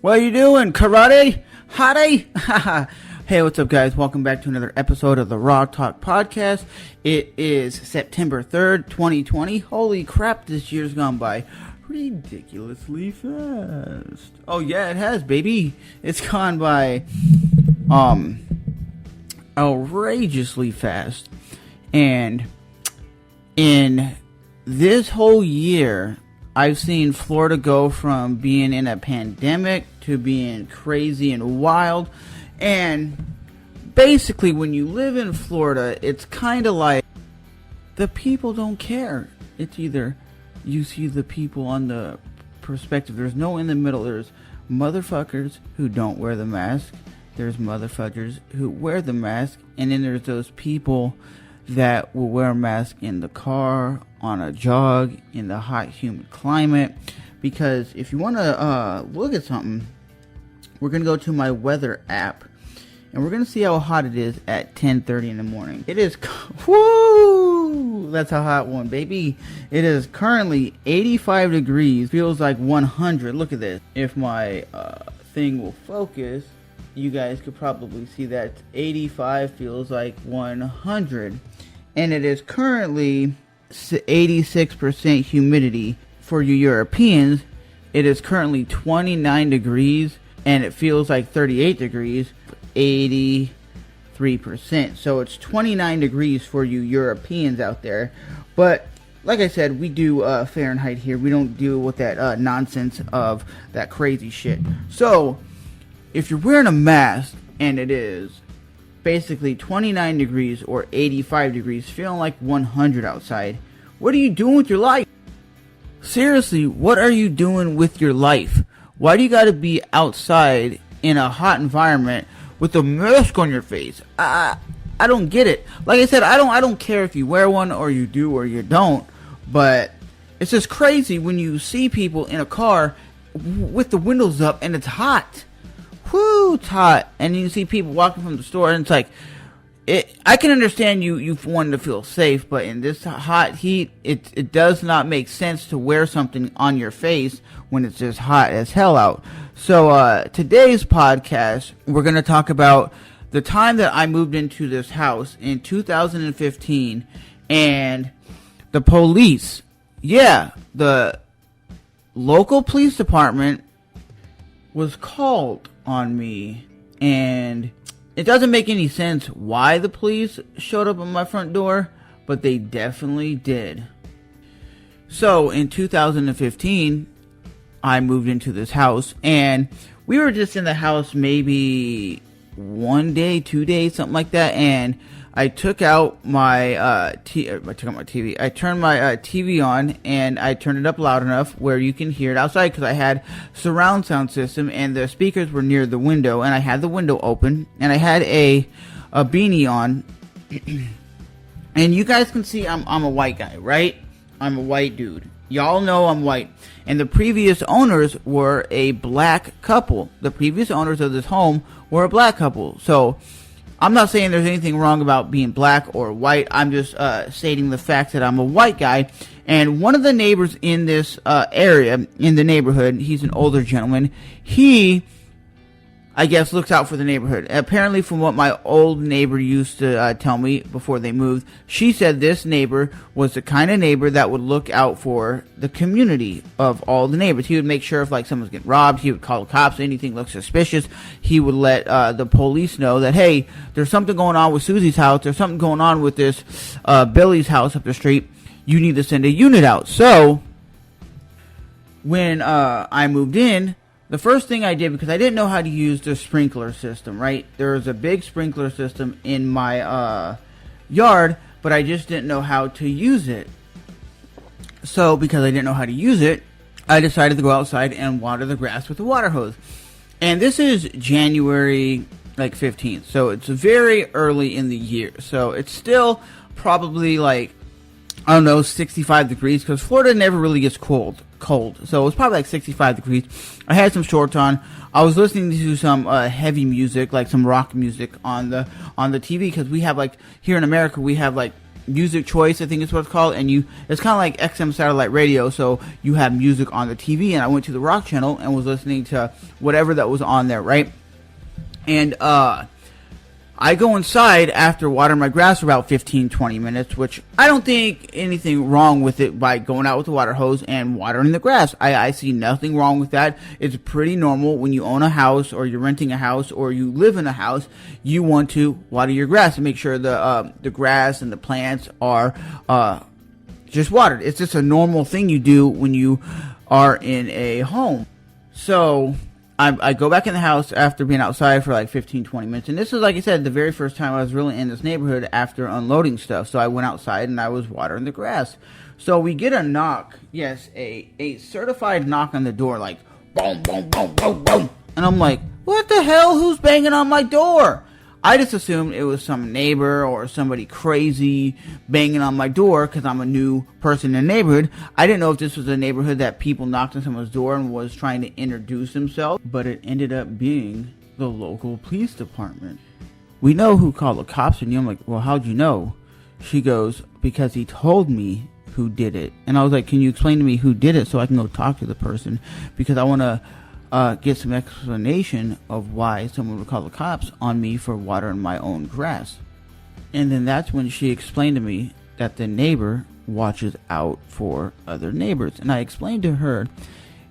What are you doing? Karate? Hottie? Hey, what's up, guys? Welcome back to another episode of the Raw Talk Podcast. It is September 3rd, 2020. Holy crap, this year's gone by ridiculously fast. Oh, yeah, it has, baby. It's gone by, outrageously fast. And in this whole year, I've seen Florida go from being in a pandemic to being crazy and wild. And basically, when you live in Florida, it's kind of like the people don't care. It's either you see the people on the perspective. There's no in the middle. There's motherfuckers who don't wear the mask. There's motherfuckers who wear the mask. And then there's those people that will wear a mask in the car, on a jog, in the hot, humid climate. Because if you want to look at something, we're going to go to my weather app, and we're going to see how hot it is at 10:30 in the morning. It is, woo! That's a hot one, baby. It is currently 85 degrees. Feels like 100. Look at this. If my thing will focus, you guys could probably see that 85 feels like 100. And it is currently 86% humidity. For you Europeans, it is currently 29 degrees, and it feels like 38 degrees, 83%. So it's 29 degrees for you Europeans out there. But like I said, we do Fahrenheit here. We don't deal with that nonsense of that crazy shit. So if you're wearing a mask and it is basically 29 degrees or 85 degrees, feeling like 100 outside, what are you doing with your life? Seriously, what are you doing with your life? Why do you gotta be outside in a hot environment with a mask on your face? I don't get it. Like I said, I don't care if you wear one or you do or you don't, but it's just crazy when you see people in a car with the windows up and it's hot. Whoo, it's hot. And you see people walking from the store and it's like, I can understand you wanting to feel safe, but in this hot heat, it does not make sense to wear something on your face when it's just hot as hell out. So today's podcast, we're going to talk about the time that I moved into this house in 2015, and the police, the local police department was called on me, and it doesn't make any sense why the police showed up at my front door, but they definitely did. So in 2015, I moved into this house, and we were just in the house maybe 1 day, 2 days, something like that, and I took out my TV. I turned my TV on, and I turned it up loud enough where you can hear it outside, because I had surround sound system, and the speakers were near the window, and I had the window open, and I had a beanie on. And you guys can see I'm a white guy, right? I'm a white dude. Y'all know I'm white. And the previous owners were a black couple. The previous owners of this home were a black couple. So I'm not saying there's anything wrong about being black or white. I'm just stating the fact that I'm a white guy. And one of the neighbors in this area, in the neighborhood, he's an older gentleman. He, I guess, looks out for the neighborhood. Apparently, from what my old neighbor used to tell me before they moved, she said this neighbor was the kind of neighbor that would look out for the community of all the neighbors. He would make sure if like someone's getting robbed, he would call the cops. Anything looks suspicious, he would let the police know that, hey, there's something going on with Susie's house. There's something going on with this Billy's house up the street. You need to send a unit out. So when I moved in, the first thing I did, because I didn't know how to use the sprinkler system, right? There was a big sprinkler system in my yard, but I just didn't know how to use it. So, because I didn't know how to use it, I decided to go outside and water the grass with a water hose. And this is January, 15th. So, it's very early in the year. So, it's still probably 65 degrees, because Florida never really gets cold. So it was probably 65 degrees. I had some shorts on. I was listening to some heavy music, like some rock music on the TV, because we have here in America, we have Music Choice, I think is what it's called, and it's kind of like XM satellite radio, so you have music on the TV, and I went to the rock channel and was listening to whatever that was on there, right? And I go inside after watering my grass for about 15-20 minutes, which I don't think anything wrong with it by going out with the water hose and watering the grass. I see nothing wrong with that. It's pretty normal when you own a house or you're renting a house or you live in a house. You want to water your grass and make sure the grass and the plants are just watered. It's just a normal thing you do when you are in a home. So I go back in the house after being outside for like 15-20 minutes. And this is, like I said, the very first time I was really in this neighborhood after unloading stuff. So I went outside and I was watering the grass. So we get a knock. Yes, a certified knock on the door, like boom, boom, boom, boom, boom. And I'm like, what the hell? Who's banging on my door? I just assumed it was some neighbor or somebody crazy banging on my door because I'm a new person in the neighborhood. I didn't know if this was a neighborhood that people knocked on someone's door and was trying to introduce themselves, but it ended up being the local police department. We know who called the cops, and I'm like, well, how'd you know? She goes, because he told me who did it. And I was like, can you explain to me who did it so I can go talk to the person? Because I want to get some explanation of why someone would call the cops on me for watering my own grass. And then that's when she explained to me that the neighbor watches out for other neighbors. And I explained to her,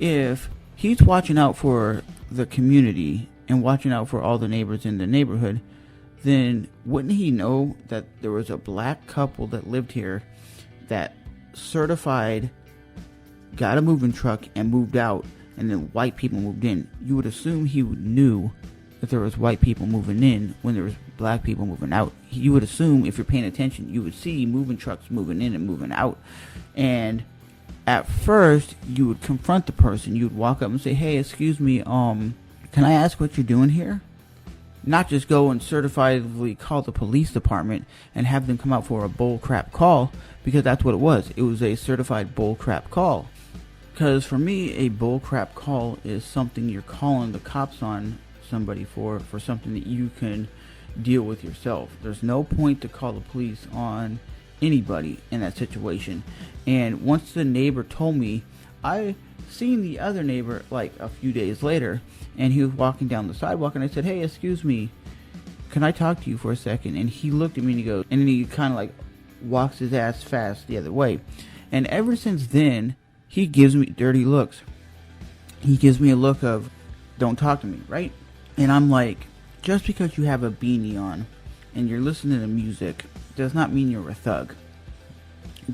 if he's watching out for the community and watching out for all the neighbors in the neighborhood, then wouldn't he know that there was a black couple that lived here that certified, got a moving truck and moved out, and then white people moved in? You would assume he knew that there was white people moving in when there was black people moving out. You would assume, if you're paying attention, you would see moving trucks moving in and moving out. And at first, you would confront the person. You would walk up and say, hey, excuse me, can I ask what you're doing here? Not just go and certifiably call the police department and have them come out for a bull crap call, because that's what it was. It was a certified bull crap call. Because for me, a bullcrap call is something you're calling the cops on somebody for something that you can deal with yourself. There's no point to call the police on anybody in that situation. And once the neighbor told me, I seen the other neighbor like a few days later, and he was walking down the sidewalk, and I said, hey, excuse me, can I talk to you for a second? And he looked at me and he goes, and then he kind of like walks his ass fast the other way. And ever since then, he gives me dirty looks. He gives me a look of, don't talk to me, right? And I'm like, just because you have a beanie on and you're listening to music does not mean you're a thug.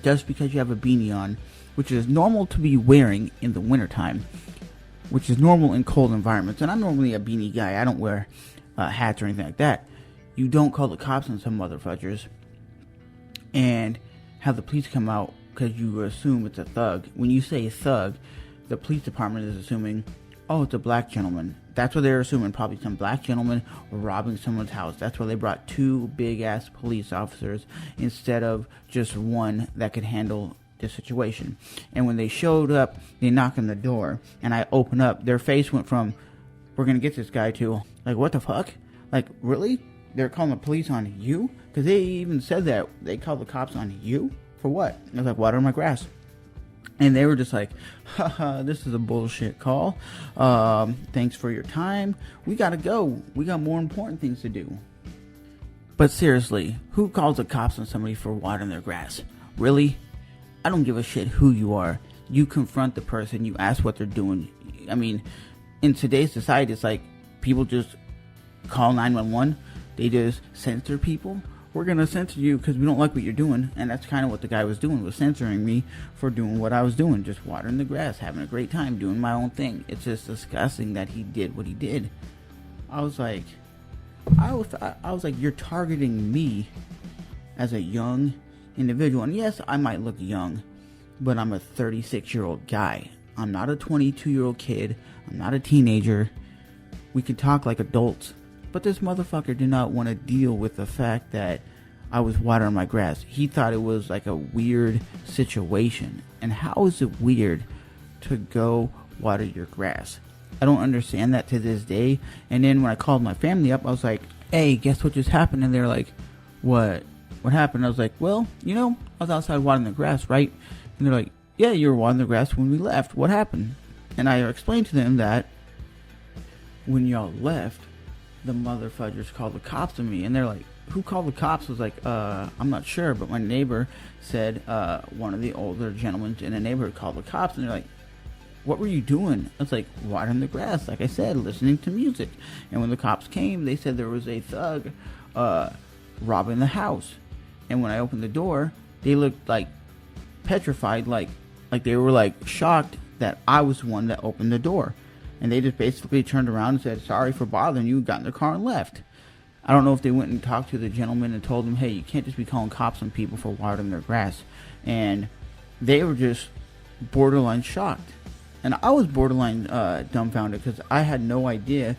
Just because you have a beanie on, which is normal to be wearing in the wintertime, which is normal in cold environments, and I'm normally a beanie guy, I don't wear hats or anything like that, you don't call the cops on some motherfuckers and have the police come out because you assume it's a thug. When you say thug, the police department is assuming, oh, it's a black gentleman. That's what they're assuming. Probably some black gentleman robbing someone's house. That's why they brought two big-ass police officers instead of just one that could handle the situation. And when they showed up, they knocked on the door, and I opened up. Their face went from, we're going to get this guy, to, like, what the fuck? Like, really? They're calling the police on you? Because they even said that. They called the cops on you? For what? I was like, watering my grass. And they were just like, haha, this is a bullshit call. Thanks for your time. We gotta go. We got more important things to do. But seriously, who calls the cops on somebody for watering their grass? Really? I don't give a shit who you are. You confront the person. You ask what they're doing. I mean, in today's society, it's like people just call 911. They just censor people. We're going to censor you because we don't like what you're doing. And that's kind of what the guy was doing, was censoring me for doing what I was doing. Just watering the grass, having a great time, doing my own thing. It's just disgusting that he did what he did. I was like, you're targeting me as a young individual. And yes, I might look young, but I'm a 36-year-old guy. I'm not a 22-year-old kid. I'm not a teenager. We can talk like adults. But this motherfucker did not want to deal with the fact that I was watering my grass. He thought it was like a weird situation. And how is it weird to go water your grass? I don't understand that to this day. And then when I called my family up, I was like, hey, guess what just happened? And they're like, what? what happened? I was like, well, I was outside watering the grass, right? And they're like, yeah, you were watering the grass when we left. What happened? And I explained to them that when y'all left, the motherfuckers called the cops on me. And they're like, who called the cops? I was like, I'm not sure, but my neighbor said one of the older gentlemen in the neighborhood called the cops. And they're like, what were you doing? I was like, watering the grass, like I said, listening to music. And when the cops came, they said there was a thug robbing the house. And when I opened the door, they looked like petrified, like they were like shocked that I was the one that opened the door. And they just basically turned around and said, sorry for bothering you, got in their car and left. I don't know if they went and talked to the gentleman and told him, hey, you can't just be calling cops on people for watering their grass. And they were just borderline shocked. And I was borderline dumbfounded because I had no idea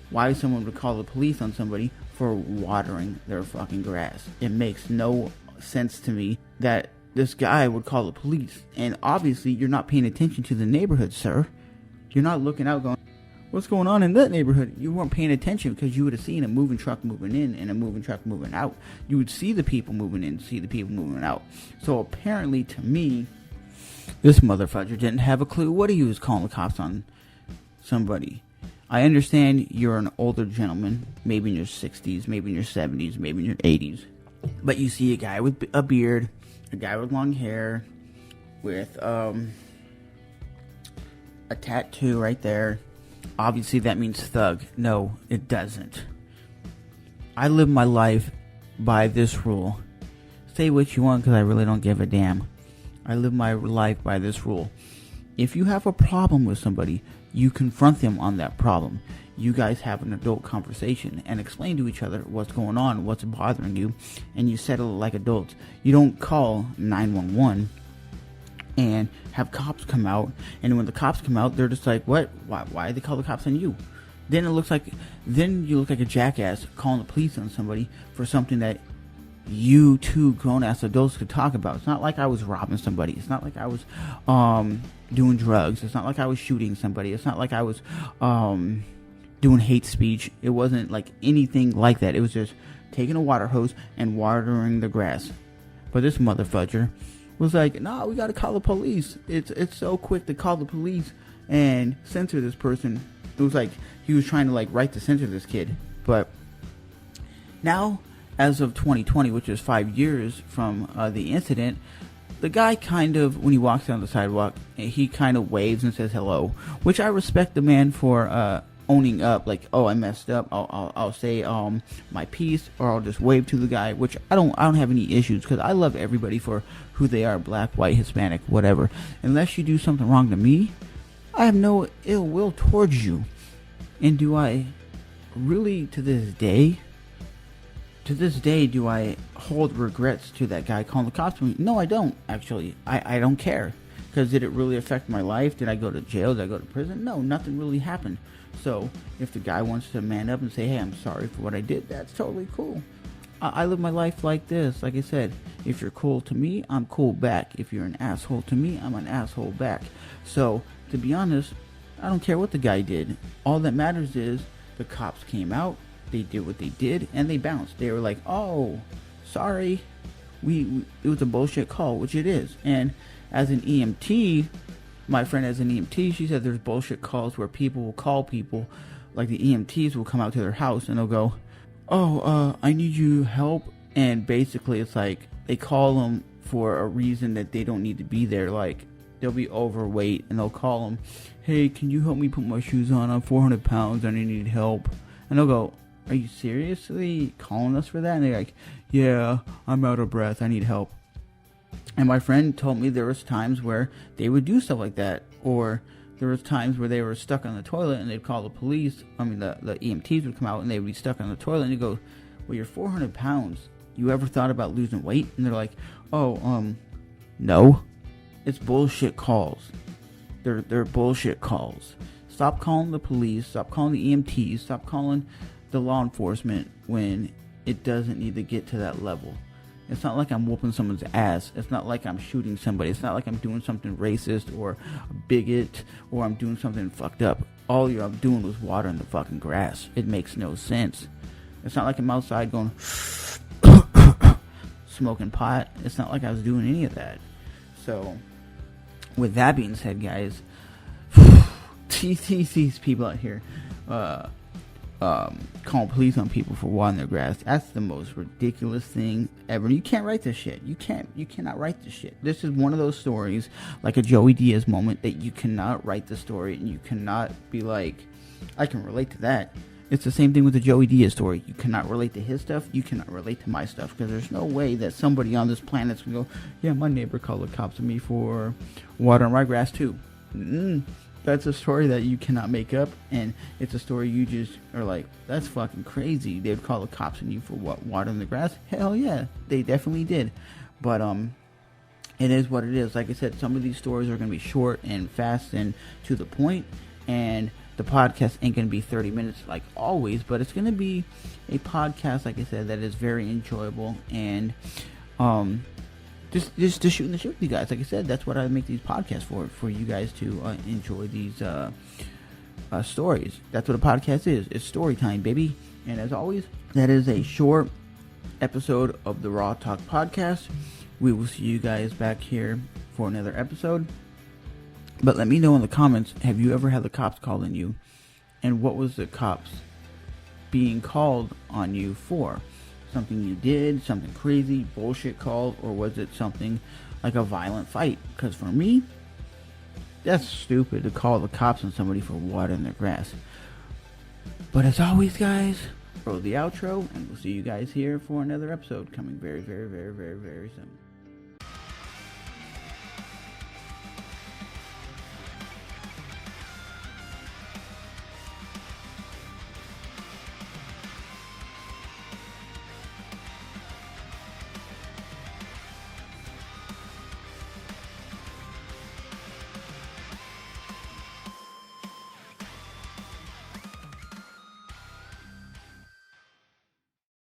why someone would call the police on somebody for watering their fucking grass. It makes no sense to me that this guy would call the police. And obviously, you're not paying attention to the neighborhood, sir. You're not looking out going, what's going on in that neighborhood? You weren't paying attention because you would have seen a moving truck moving in and a moving truck moving out. You would see the people moving in, see the people moving out. So apparently, to me, this motherfucker didn't have a clue what he was calling the cops on somebody. I understand you're an older gentleman, maybe in your 60s, maybe in your 70s, maybe in your 80s. But you see a guy with a beard, a guy with long hair, with a tattoo right there. Obviously that means thug. No, it doesn't. I live my life by this rule. Say what you want because I really don't give a damn. I live my life by this rule. If you have a problem with somebody, you confront them on that problem. You guys have an adult conversation and explain to each other what's going on, what's bothering you, and you settle it like adults. You don't call 911 and have cops come out, and when the cops come out, they're just like, what? Why did they call the cops on you? Then you look like a jackass calling the police on somebody for something that you two grown-ass adults could talk about. It's not like I was robbing somebody. It's not like I was doing drugs. It's not like I was shooting somebody. It's not like I was doing hate speech. It wasn't like anything like that. It was just taking a water hose and watering the grass. But this motherfucker was like, no, we gotta call the police. It's so quick to call the police and censor this person. It was like he was trying to like right to censor this kid. But now, as of 2020, which is 5 years from the incident, the guy kind of, when he walks down the sidewalk, he kind of waves and says hello, which I respect the man for owning up, like, oh, I messed up. I'll say my piece, or I'll just wave to the guy, which I don't have any issues because I love everybody for who they are, black, white, Hispanic, whatever. Unless you do something wrong to me, I have no ill will towards you. And do I really, to this day, do I hold regrets to that guy calling the cops on me? No, I don't, actually. I don't care. Because did it really affect my life? Did I go to jail? Did I go to prison? No, nothing really happened. So, if the guy wants to man up and say, hey, I'm sorry for what I did, that's totally cool. I live my life like this. Like I said, if you're cool to me, I'm cool back. If you're an asshole to me, I'm an asshole back. So, to be honest, I don't care what the guy did. All that matters is the cops came out, they did what they did, and they bounced. They were like, oh, sorry, it was a bullshit call, which it is. And as an EMT, my friend as an EMT, she said there's bullshit calls where people will call people, like the EMTs will come out to their house and they'll go, oh, I need you help. And basically it's like they call them for a reason that they don't need to be there. Like they'll be overweight and they'll call them, hey, can you help me put my shoes on? I'm 400 pounds and I need help. And they'll go, are you seriously calling us for that? And they're like, yeah, I'm out of breath. I need help. And my friend told me there was times where they would do stuff like that. Or there was times where they were stuck on the toilet and they'd call the police. I mean, the EMTs would come out and they would be stuck on the toilet. And you go, well, you're 400 pounds. You ever thought about losing weight? And they're like, oh, no. It's bullshit calls. They're bullshit calls. Stop calling the police. Stop calling the EMTs. Stop calling the law enforcement when it doesn't need to get to that level. It's not like I'm whooping someone's ass. It's not like I'm shooting somebody. It's not like I'm doing something racist or a bigot or I'm doing something fucked up. All I'm doing was watering the fucking grass. It makes no sense. It's not like I'm outside going smoking pot. It's not like I was doing any of that. So, with that being said, guys, these people out here calling police on people for watering their grass. That's the most ridiculous thing ever. You can't write this shit. You cannot write this shit. This is one of those stories, like a Joey Diaz moment, that you cannot write the story and you cannot be like, I can relate to that. It's the same thing with the Joey Diaz story. You cannot relate to his stuff. You cannot relate to my stuff, because there's no way that somebody on this planet's gonna go, yeah, my neighbor called the cops on me for watering my grass too. That's a story that you cannot make up, and it's a story you just are like, that's fucking crazy. They'd call the cops on you for watering the grass? Hell yeah, they definitely did. But it is what it is. Like I said, some of these stories are going to be short and fast and to the point, and the podcast ain't going to be 30 minutes like always, but it's going to be a podcast, like I said, that is very enjoyable, and just shooting the shit with you guys. Like I said, that's what I make these podcasts for you guys to enjoy these stories. That's what a podcast is. It's story time, baby. And as always, that is a short episode of the Raw Talk podcast. We will see you guys back here for another episode. But let me know in the comments, have you ever had the cops called on you? And what was the cops being called on you for? Something you did, something crazy, bullshit called, or was it something like a violent fight? Because for me, that's stupid to call the cops on somebody for watering their grass. But as always, guys, roll the outro, and we'll see you guys here for another episode coming very, very, very, very, very soon.